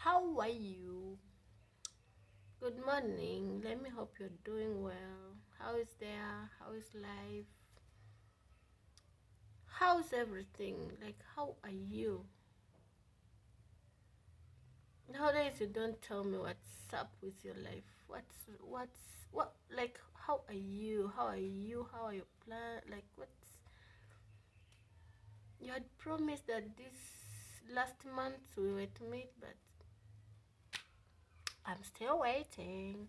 How are you? Good morning. Let me hope you're doing well. How is there? How is life? How's everything? Like, how are you? Nowadays, you don't tell me what's up with your life. What? Like, how are you? How are you? How are your plan? Like, what's? You had promised that this last month we were to meet, but I'm still waiting.